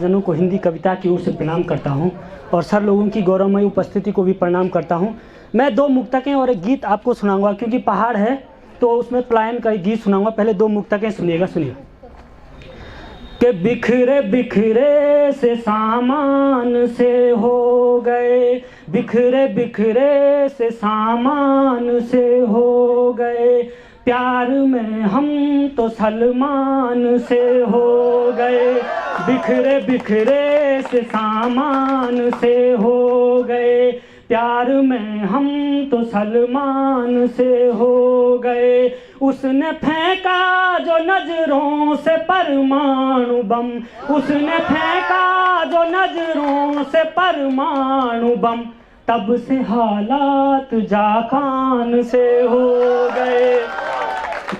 जनों को हिंदी कविता की ओर से प्रणाम करता हूं और सर लोगों की गौरवमयी उपस्थिति को भी प्रणाम करता हूं। मैं दो मुक्तकें और एक गीत आपको सुनाऊंगा, क्योंकि पहाड़ है तो उसमें पलायन का गीत सुनाऊंगा। पहले दो मुक्तकें सुनिएगा। कि बिखरे बिखरे से सामान से हो गए, बिखरे बिखरे से सामान से हो गए, प्यार में हम तो सलमान से हो गए, बिखरे बिखरे से सामान से हो गए, प्यार में हम तो सलमान से हो गए। उसने फेंका जो नजरों से परमाणु बम, उसने फेंका जो नजरों से परमाणु बम, तब से हालात जापान से हो गए,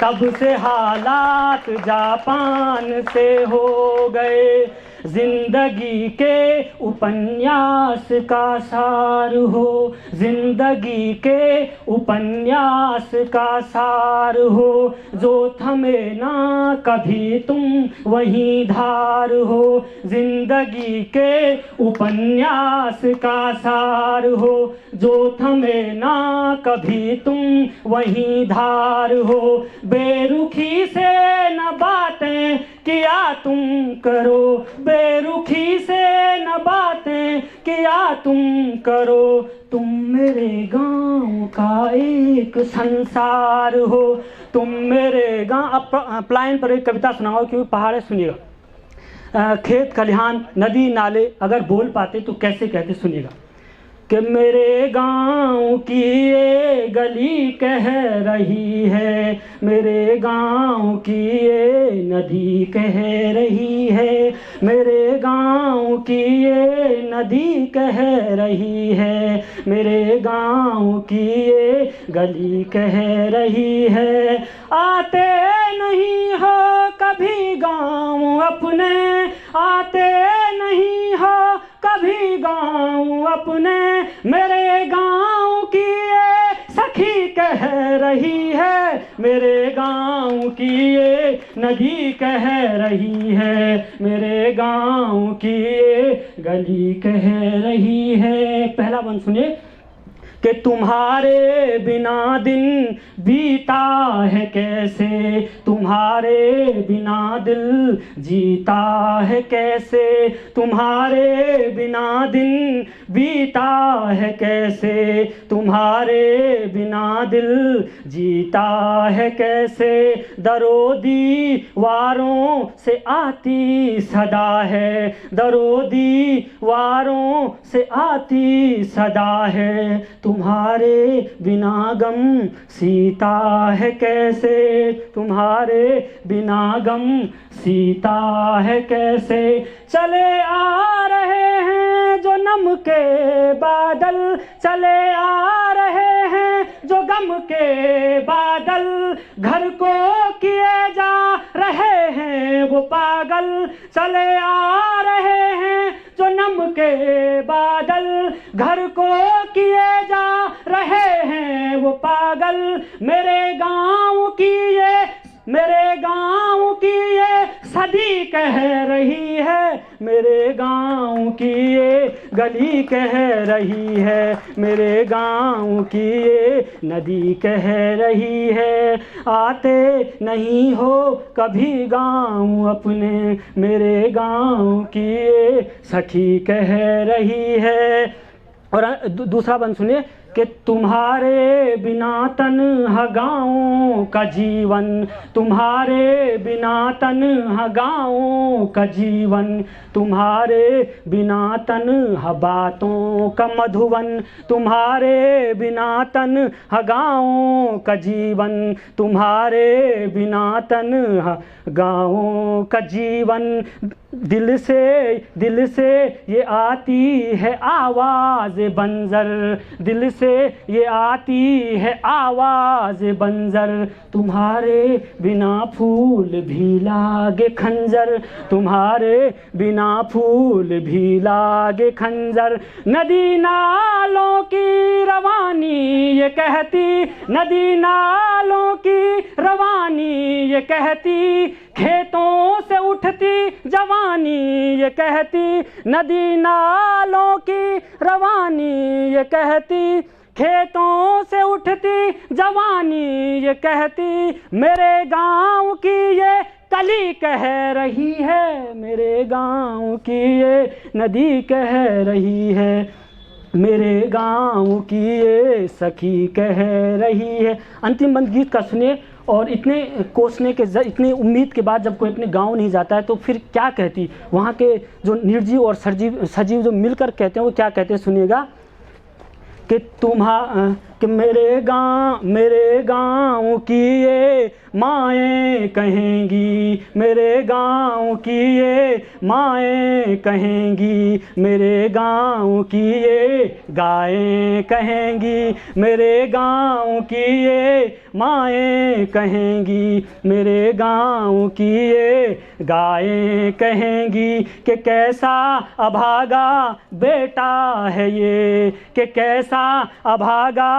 तब से हालात जापान से हो गए। जिंदगी के उपन्यास का सार हो, जिंदगी के उपन्यास का सार हो, जो थमे ना कभी तुम वहीं धार हो, जिंदगी के उपन्यास का सार हो, जो थमे ना कभी तुम वहीं धार हो। बेरुखी से न बातें किया तुम करो, बेरुखी से न बातें किया तुम करो, तुम मेरे गांव का एक संसार हो, तुम मेरे गांव। अब प्लाइन पर एक कविता सुनाओ, क्योंकि पहाड़ है, सुनिएगा। खेत खलिहान नदी नाले अगर बोल पाते तो कैसे कहते, सुनिएगा। कि मेरे गांव की ये गली कह रही है, मेरे गांव की ये नदी कह रही है, मेरे गांव की ये नदी कह रही है, मेरे गांव की ये गली कह रही है। आते नहीं हो कभी गांव अपने, आते नहीं हो कभी गांव अपने, मेरे गांव की ये सखी कह रही है, मेरे गांव की ये नदी कह रही है, मेरे गांव की ये गली कह रही है। पहला बंद सुनिए। कि तुम्हारे बिना दिन बीता है कैसे, तुम्हारे बिना दिल जीता है कैसे, तुम्हारे बिना दिन बीता है कैसे, तुम्हारे बिना दिल जीता है कैसे। दरो दीवारों से आती सदा है, दरो दीवारों से आती सदा है, तुम्हारे बिना गम सीता है कैसे, तुम्हारे बिना गम सीता है कैसे। चले आ रहे हैं जो नम के बादल, चले आ रहे हैं जो गम के बादल, घर को किए जा रहे हैं वो पागल, चले आ रहे हैं जो नम के बादल, घर को किए जा रहे हैं वो पागल। मेरे गांव की ये, मेरे गांव की ये सदी कह रही है, मेरे गांव की ये गली कह रही है, मेरे गांव की ये नदी कह रही है। आते नहीं हो कभी गांव अपने, मेरे गांव की ये सखी कह रही है। और दूसरा बंद सुनिए। कि तुम्हारे बिना तन्हा गाँव का जीवन, तुम्हारे बिना तन्हा गाँव का जीवन, तुम्हारे बिना तन्हा बातों का मधुवन, तुम्हारे बिना तन्हा गाँव का जीवन, तुम्हारे बिना तन्हा गाँव का जीवन। दिल से ये आती है आवाज़ बंजर, दिल से से ये आती है आवाज़ बंजर, तुम्हारे बिना फूल भी लागे खंजर, तुम्हारे बिना फूल भी लागे खंजर। नदी नालों की रवानी ये कहती, नदी नालों की रवानी ये कहती, खेतों से उठती जवानी ये कहती, नदी नालों की रवानी ये कहती, खेतों से उठती जवानी ये कहती। मेरे गांव की ये कली कह रही है, मेरे गांव की ये नदी कह रही है, मेरे गांव की ये सखी कह रही है। अंतिम बंद गीत का सुनिए। और इतने कोसने के इतनी उम्मीद के बाद जब कोई अपने गांव नहीं जाता है तो फिर क्या कहती, वहाँ के जो निर्जीव और सजीव जो मिलकर कहते हैं वो क्या कहते हैं, सुनिएगा कि कि मेरे गांव की ये माएँ कहेंगी, मेरे गांव की ये माएँ कहेंगी, मेरे गांव की ये गायें कहेंगी, मेरे गांव की ये माएँ कहेंगी, मेरे गांव की ये गायें कहेंगी कि कैसा अभागा बेटा है ये, कि कैसा अभागा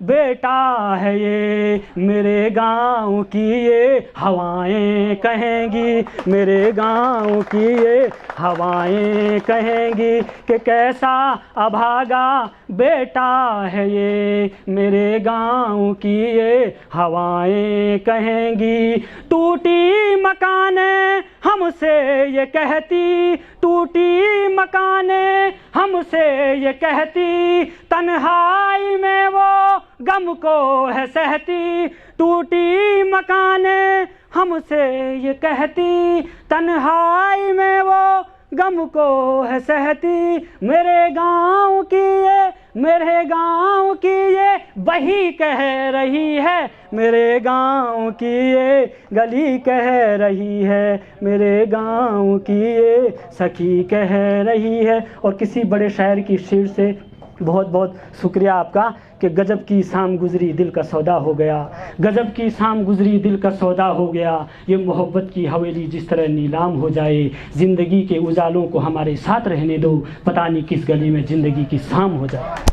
बेटा है ये, मेरे गांव की ये हवाएं कहेंगी, मेरे गांव की ये हवाएं कहेंगी कि कैसा अभागा बेटा है ये, मेरे गांव की ये हवाएं कहेंगी। टूटी मकानें हमसे ये कहती, टूटी मकानें हमसे ये कहती, तन्हाई में वो गम को है सहती, टूटी मकानें हमसे ये कहती, तन्हाई में वो गम को है सहती। मेरे गांव की ये, मेरे गांव की ये बही कह रही है, मेरे गांव की ये गली कह रही है, मेरे गांव की ये सखी कह रही है। और किसी बड़े शायर की शेर से बहुत बहुत शुक्रिया आपका कि गजब की शाम गुजरी दिल का सौदा हो गया, गजब की शाम गुजरी दिल का सौदा हो गया, ये मोहब्बत की हवेली जिस तरह नीलाम हो जाए, ज़िंदगी के उजालों को हमारे साथ रहने दो, पता नहीं किस गली में ज़िंदगी की शाम हो जाए।